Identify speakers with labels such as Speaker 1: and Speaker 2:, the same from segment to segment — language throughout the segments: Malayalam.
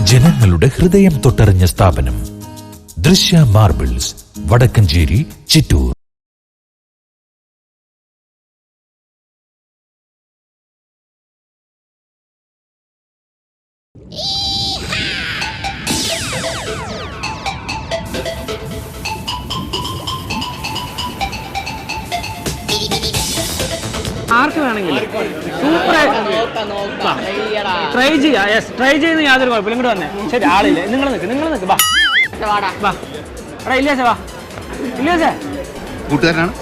Speaker 1: ജനങ്ങളുടെ ഹൃദയം തൊട്ടറിഞ്ഞ സ്ഥാപനം ദൃശ്യ മാർബിൾസ്, വടക്കഞ്ചേരി, ചിറ്റൂർ.
Speaker 2: ആർക്ക് വേണമെങ്കിലും സൂപ്പർ ട്രൈ ചെയ്യാം. യെസ്, ട്രൈ ചെയ്യുന്ന യാതൊരു കുഴപ്പമില്ല. ഇങ്ങോട്ട് വന്നേ. ശരി, ആളില്ല. നിങ്ങൾ നിൽക്ക് വാ വാ. എടാ ഇല്ലേസേ വാ. ഇല്ലേസേ
Speaker 3: കൂട്ടുകാരനാണ്.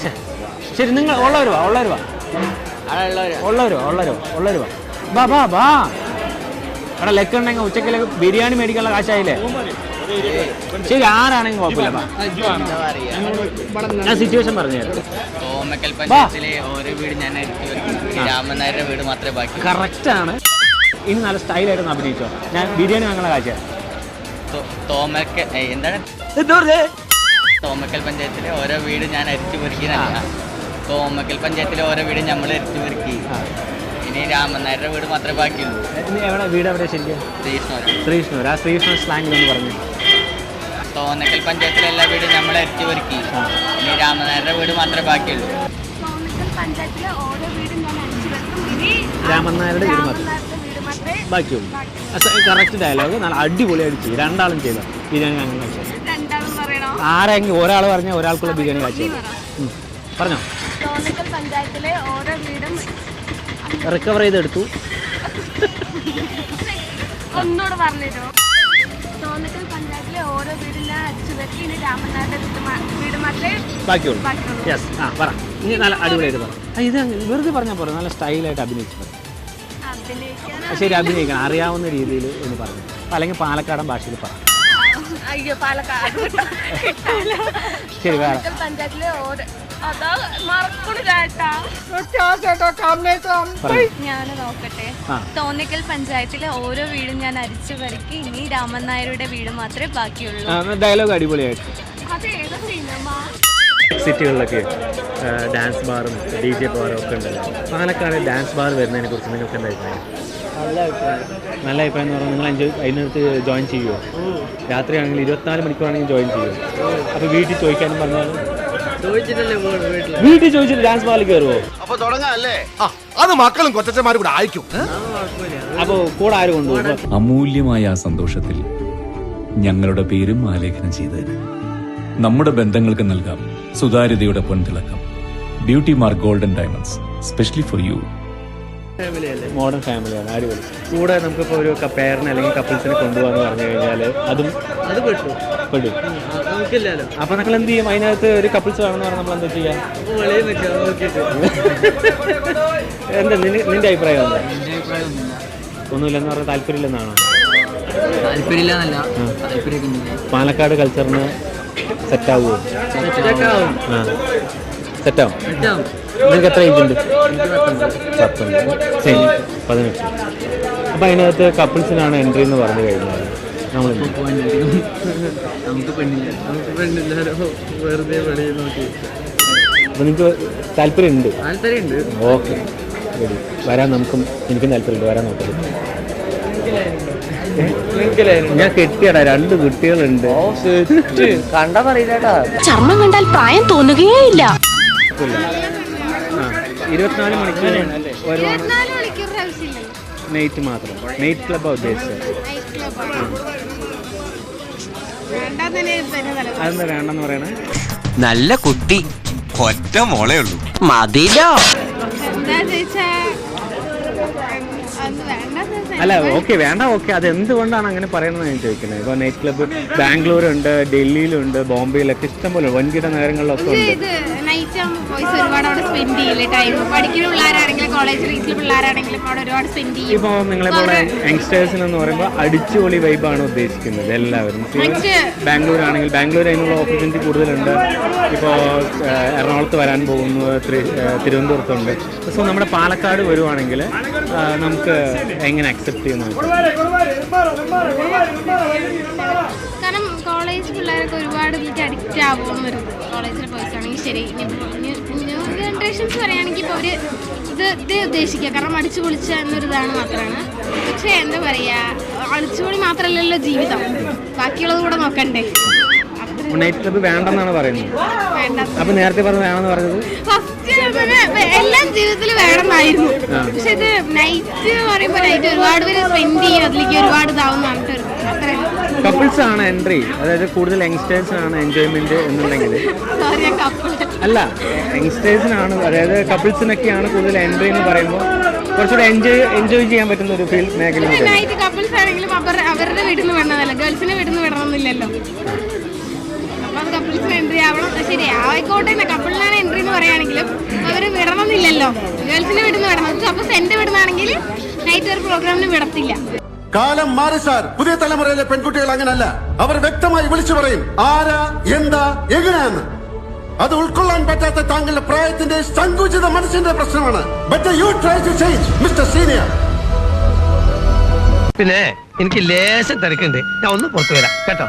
Speaker 2: ശരി, നിങ്ങൾ ഉള്ളവർ വാ. വാ വാ വാ. എടാ ലെക്ക് ഉണ്ടെങ്കിൽ ഉച്ചക്കിലേക്ക് ബിരിയാണി മേടിക്കാനുള്ള കാശായില്ലേ? ശരി, ആരാണെങ്കിൽ കുഴപ്പമില്ല. ഞാൻ സിറ്റുവേഷൻ പറഞ്ഞു കറക്റ്റ് ആണ്. ഇനി നല്ല സ്റ്റൈലായിട്ട് അഭിനയിച്ചോ. ഞാൻ ബിരിയാണി വാങ്ങുന്ന കാഴ്ച.
Speaker 4: തോമക്കൽ പഞ്ചായത്തിലെ ഓരോ വീട് ഞാൻ അരിച്ചു പെറുക്കിയതാണ്. തോമക്കൽ പഞ്ചായത്തിലെ ഓരോ വീട് നമ്മൾ അരിച്ചു പെറുക്കി. ഇനി രാമനായരുടെ വീട് മാത്രമേ ബാക്കിയുള്ളൂ.
Speaker 2: എവിടെ വീട്? എവിടെ ശരിക്കും? ശ്രീഷ്ണൂർ. ആ ശ്രീഷ്ണൂർ സ്ലാങ്ങിൽ ഒന്ന് പറഞ്ഞു.
Speaker 4: തോന്നക്കൽ പഞ്ചായത്തിലെ എല്ലാ വീടും നമ്മൾ അരിച്ചു പെറുക്കി. ഇനി രാമനായരുടെ വീട് മാത്രമേ ബാക്കിയുള്ളൂ.
Speaker 2: രാമനായരുടെ വീട് മാത്രമേ ബാക്കിയുള്ളൂ. Correct dialogue. നല്ല അടിപൊളി അടിച്ചു. രണ്ടാളും ചെയ്ത ബിരിയാണി വാങ്ങാൻ കാഴ്ച. ആരെങ്കിലും ഒരാൾ പറഞ്ഞാൽ ഒരാൾക്കുള്ള ബിരിയാണി കാഴ്ച പറഞ്ഞോ. റിക്കവർ ചെയ്തെടുത്തു.
Speaker 5: ഒന്നോട് പറഞ്ഞോ. തോന്നക്കൽ പഞ്ചായത്തിലെ ഓരോ വീടും ഞാൻ അടിച്ചു വെക്കി. ഇനി രാമനാഥന്റെ വീട് മാത്രമേ
Speaker 2: ബാക്കിയുള്ളൂ. യെസ്, ആ പറ. ഇനി നല്ല അടിപൊളിയായിട്ട് പറ. ഇത് വെറുതെ പറഞ്ഞാൽ പോലെ നല്ല സ്റ്റൈലായിട്ട് അഭിനയിച്ചു പറ. ശരി, അഭിനയിക്കണം. അറിയാവുന്ന രീതിയിൽ ഒന്ന് പറഞ്ഞു. അല്ലെങ്കിൽ പാലക്കാടൻ ഭാഷയിൽ പറ.
Speaker 5: അയ്യോ, പാലക്കാട്
Speaker 2: ശരി, വേറെ.
Speaker 5: പഞ്ചായത്തിലെ ഞാൻ നോക്കട്ടെ. തോന്നക്കൽ പഞ്ചായത്തിലെ ഓരോ വീടും ഞാൻ അരിച്ചു പെറുക്കി. ഇനി രാമനായരുടെ വീട് മാത്രമേ ബാക്കിയുള്ളൂ.
Speaker 2: ഡയലോഗ് അടിപൊളിയായിട്ട്. സിറ്റികളിലൊക്കെ ഡാൻസ് ബാറും DJ ബാറും ഒക്കെ ഉണ്ടല്ലോ. പാലക്കാട് ഡാൻസ് ബാർ വരുന്നതിനെ കുറിച്ച് നിങ്ങൾക്ക് എന്താ അഭിപ്രായം? നല്ല അഭിപ്രായം എന്ന് പറഞ്ഞാൽ നിങ്ങൾ അതിനകത്ത് ജോയിൻ ചെയ്യുമോ? രാത്രിയാണെങ്കിൽ 24 മണിക്കൂറാണെങ്കിൽ ജോയിൻ ചെയ്യുമോ? അപ്പോൾ വീട്ടിൽ ചോദിക്കാനും പറഞ്ഞാലും വീട്ടിൽ ചോദിച്ചിട്ട് ഡാൻസ് ബാറിൽ കയറുമോ?
Speaker 3: അത് മക്കളും കൊച്ചന്മാരും കൂടെ അയക്കും.
Speaker 2: അപ്പോൾ കൂടെ ആര് കൊണ്ടുപോകും?
Speaker 6: അമൂല്യമായ ആ സന്തോഷത്തിൽ ഞങ്ങളുടെ പേരും ആലേഖനം ചെയ്തതിന് നമ്മുടെ ബന്ധങ്ങൾക്ക് നൽകാം സുതാര്യതയുടെ പൊൻതിളക്കം. Beauty mark golden diamonds, specially for you.
Speaker 2: Modern ഫാമിലിയാണ്. അടിപൊളി. കൂടെ നമുക്കിപ്പോൾ ഒരു പേരനെ അല്ലെങ്കിൽ കപ്പിൾസിനെ കൊണ്ടുപോകാന്ന് പറഞ്ഞു കഴിഞ്ഞാൽ അതും അത് പെടും. അപ്പൊ നിങ്ങൾ എന്ത് ചെയ്യും? അതിനകത്ത് ഒരു കപ്പിൾസ് വേണമെന്ന് പറഞ്ഞാൽ നമ്മൾ എന്താ ചെയ്യാം? എന്താ നിന്റെ അഭിപ്രായം? ഒന്നുമില്ലെന്ന് പറഞ്ഞാൽ താല്പര്യമില്ലെന്നാണോ? പാലക്കാട് കൾച്ചറിന് സെറ്റാവുമോ? സെറ്റാവും. നിങ്ങൾക്ക് എത്ര ഏജ് ഉണ്ട്? 18. അപ്പം അതിനകത്ത് കപ്പിൾസിനാണ് എൻട്രി എന്ന് പറഞ്ഞു കഴിഞ്ഞാൽ നമ്മൾ അപ്പം നിങ്ങൾക്ക് താല്പര്യമുണ്ട്? Okay, ready. വരാൻ എനിക്കും താല്പര്യമുണ്ട്. വരാൻ നോക്കരുത്. ഞാൻ കെട്ടിയടാ, 2 കുട്ടികളുണ്ട്.
Speaker 4: കണ്ടാ പറയില്ലാട്ടാ.
Speaker 5: ചർമ്മം കണ്ടാൽ പ്രായം തോന്നുകയേ ഇല്ല.
Speaker 2: 24 മണിക്കൂർ നൈറ്റ് മാത്രം. നൈറ്റ് ക്ലബ്ബാണ് ഉദ്ദേശിച്ചത്. അതെന്താ വേണ്ടെന്ന് പറയണേ?
Speaker 7: നല്ല കുട്ടി, ഒറ്റ മോളേ ഉള്ളൂ, മതിലോ.
Speaker 2: അല്ല, ഓക്കെ, വേണ്ട. ഓക്കെ, അത് എന്തുകൊണ്ടാണ് അങ്ങനെ പറയുന്നത് ഞാൻ ചോദിക്കുന്നത്. ഇപ്പോൾ നൈറ്റ് ക്ലബ്ബ് ബാംഗ്ലൂരുണ്ട്, ഡൽഹിയിലുണ്ട്, ബോംബെയിലൊക്കെ ഇഷ്ടംപോലെ വൻകിട നഗരങ്ങളിലൊക്കെ ഉണ്ട്. ഇപ്പോൾ നിങ്ങളെപ്പോലെ യങ്സ്റ്റേഴ്സിനെന്ന് പറയുമ്പോൾ അടിച്ചുപൊളി വൈബാണ് ഉദ്ദേശിക്കുന്നത് എല്ലാവരും. ബാംഗ്ലൂർ ആണെങ്കിൽ ബാംഗ്ലൂർ അതിനുള്ള ഓപ്പർച്യൂണിറ്റി കൂടുതലുണ്ട്. ഇപ്പോൾ എറണാകുളത്ത് വരാൻ പോകുന്നു, തിരുവനന്തപുരത്തുണ്ട്. സോ നമ്മുടെ പാലക്കാട് വരുവാണെങ്കിൽ നമുക്ക് എങ്ങനെ അക്സെപ്റ്റ് ചെയ്യുന്നു?
Speaker 5: കാരണം കോളേജ് പിള്ളേരൊക്കെ ഒരുപാട് അഡിക്റ്റ് ആവുമെന്ന് വരും. കോളേജിലെ ബോയ്സ് ആണെങ്കിൽ ശരി, ന്യൂ ജനറേഷൻസ് പറയുകയാണെങ്കിൽ ഇപ്പോൾ ഇത്
Speaker 8: ജീവിതത്തെ ഉദ്ദേശിക്കുക. കാരണം അടിച്ചു പൊളിച്ച എന്നൊരിതാണ് മാത്രമാണ്. പക്ഷെ എന്താ പറയാ, അടിച്ചുപൊളി മാത്രമല്ലല്ലോ ജീവിതം, ബാക്കിയുള്ളത് കൂടെ നോക്കണ്ടേ.
Speaker 2: നൈറ്റ് ക്ലബ്ബ് വേണ്ടെന്നാണ് പറയുന്നത്.
Speaker 8: വേണ്ട,
Speaker 2: അപ്പൊ നേരത്തെ പറഞ്ഞത് വേണമെന്ന് പറഞ്ഞത്
Speaker 8: ഫസ്റ്റ് എല്ലാം ജീവിതത്തിൽ വേണമെന്നായിരുന്നു. പക്ഷെ ഇത് നൈറ്റ് എന്ന് പറയുമ്പോൾ നൈറ്റ് ഒരുപാട് പേര് സ്പെൻഡ് ചെയ്യും, അതിലേക്ക് ഒരുപാട് ഇതാവും പറഞ്ഞിട്ട് അത്രയും.
Speaker 2: കപ്പിൾസ് ആണ് എൻട്രി, അതായത് കൂടുതൽ യങ്സ്റ്റേഴ്സിനാണ് എൻജോയ്മെന്റ് എന്നുണ്ടെങ്കിൽ
Speaker 8: സോറി കപ്പിൾ
Speaker 2: അല്ല, യങ്സ്റ്റേഴ്സിനാണ്, അതായത് കപ്പിൾസിനൊക്കെയാണ് കൂടുതൽ എൻട്രി എന്ന് പറയുമ്പോൾ കുറച്ചുകൂടെ എൻജോയ് ചെയ്യാൻ പറ്റുന്ന ഒരു ഫീൽ മേഖല.
Speaker 8: നൈറ്റ് കപ്പിൾസ് ആണെങ്കിലും അവരുടെ വീട്ടിൽ നിന്ന് വിടണമല്ലോ, ഗേൾസിനെ വീട്ടിൽ നിന്ന് വിടണമെന്നില്ലല്ലോ. അപ്പൊ അത് കപ്പിൾസിന് എൻട്രി ആവണം. ശരി ആയിക്കോട്ടെ, കപ്പിളിനാണ് എൻട്രി എന്ന് പറയുകയാണെങ്കിലും അവർ വിടണമെന്നില്ലല്ലോ, ഗേൾസിനെ വീട്ടിൽ നിന്ന് വിടണം. സപ്പോസ് എന്റെ വിടുന്നാണെങ്കിൽ നൈറ്റ് ഒരു പ്രോഗ്രാമിന് വിടത്തില്ല.
Speaker 3: കാലം മാറി സാർ. പുതിയ തലമുറയിലെ പെൺകുട്ടികൾ അങ്ങനല്ല. അവർ വ്യക്തമായി വിളിച്ചു പറയും ആരാ, എന്താ, എങ്ങനെയാന്ന്. അത് ഉൾക്കൊള്ളാൻ പറ്റാത്ത താങ്കളുടെ പ്രായത്തിന്റെ സങ്കുചിത മനസ്സിന്റെ പ്രശ്നമാണ്. But you try to change mister senior.
Speaker 7: പിന്നെ എനിക്ക് ലേശം തിരക്കുണ്ട്, ഞാൻ ഒന്ന് പുറത്തു വരാം കേട്ടോ.